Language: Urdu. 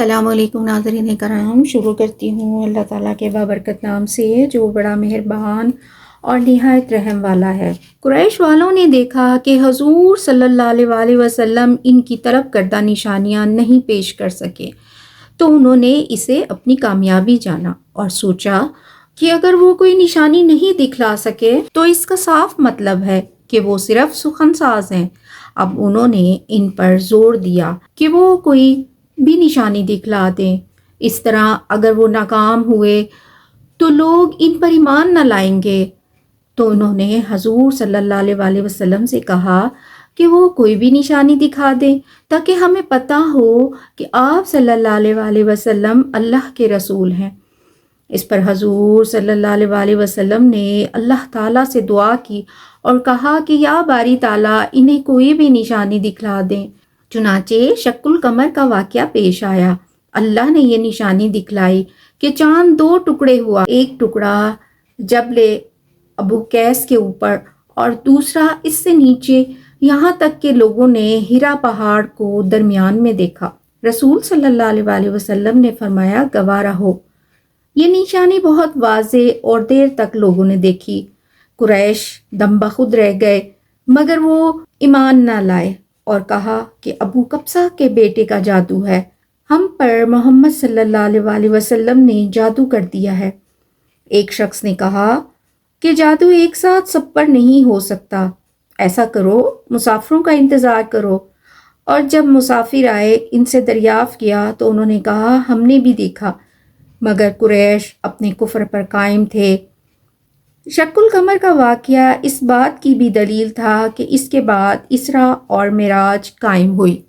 السلام علیکم ناظرین کرام، شروع کرتی ہوں اللہ تعالیٰ کے بابرکت نام سے جو بڑا مہربان اور نہایت رحم والا ہے۔ قریش والوں نے دیکھا کہ حضور صلی اللہ علیہ وآلہ وسلم ان کی طلب کردہ نشانیاں نہیں پیش کر سکے، تو انہوں نے اسے اپنی کامیابی جانا اور سوچا کہ اگر وہ کوئی نشانی نہیں دکھلا سکے تو اس کا صاف مطلب ہے کہ وہ صرف سخن ساز ہیں۔ اب انہوں نے ان پر زور دیا کہ وہ کوئی بھی نشانی دکھلا دیں، اس طرح اگر وہ ناکام ہوئے تو لوگ ان پر ایمان نہ لائیں گے۔ تو انہوں نے حضور صلی اللہ علیہ وآلہ وسلم سے کہا کہ وہ کوئی بھی نشانی دکھا دیں تاکہ ہمیں پتہ ہو کہ آپ صلی اللہ علیہ وآلہ وسلم اللہ کے رسول ہیں۔ اس پر حضور صلی اللہ علیہ وآلہ وسلم نے اللہ تعالیٰ سے دعا کی اور کہا کہ یا باری تعالیٰ انہیں کوئی بھی نشانی دکھلا دیں۔ چنانچہ شق القمر کا واقعہ پیش آیا۔ اللہ نے یہ نشانی دکھلائی کہ چاند دو ٹکڑے ہوا، ایک ٹکڑا جبل ابو قیس کے اوپر اور دوسرا اس سے نیچے، یہاں تک کہ لوگوں نے ہرا پہاڑ کو درمیان میں دیکھا۔ رسول صلی اللہ علیہ وآلہ وسلم نے فرمایا گواہ رہو۔ یہ نشانی بہت واضح اور دیر تک لوگوں نے دیکھی۔ قریش دم بخود رہ گئے مگر وہ ایمان نہ لائے اور کہا کہ ابو قبصہ کے بیٹے کا جادو ہے، ہم پر محمد صلی اللہ علیہ وآلہ وسلم نے جادو کر دیا ہے۔ ایک شخص نے کہا کہ جادو ایک ساتھ سب پر نہیں ہو سکتا، ایسا کرو مسافروں کا انتظار کرو۔ اور جب مسافر آئے ان سے دریافت کیا تو انہوں نے کہا ہم نے بھی دیکھا، مگر قریش اپنے کفر پر قائم تھے۔ شق القمر کا واقعہ اس بات کی بھی دلیل تھا کہ اس کے بعد اسرا اور معراج قائم ہوئی۔